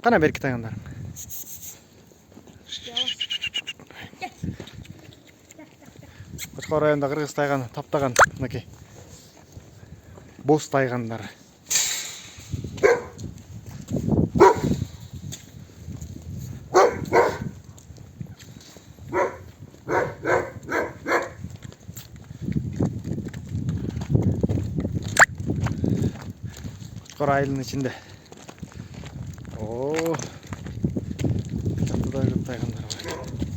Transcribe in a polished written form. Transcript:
Qana berki tayganlarım. Koçkor rayonunda Kırgız tayganı taptagan mınakey. Boz tayganlar. Koçkor ayılının içinde. Oo. Çok da tayganlar var.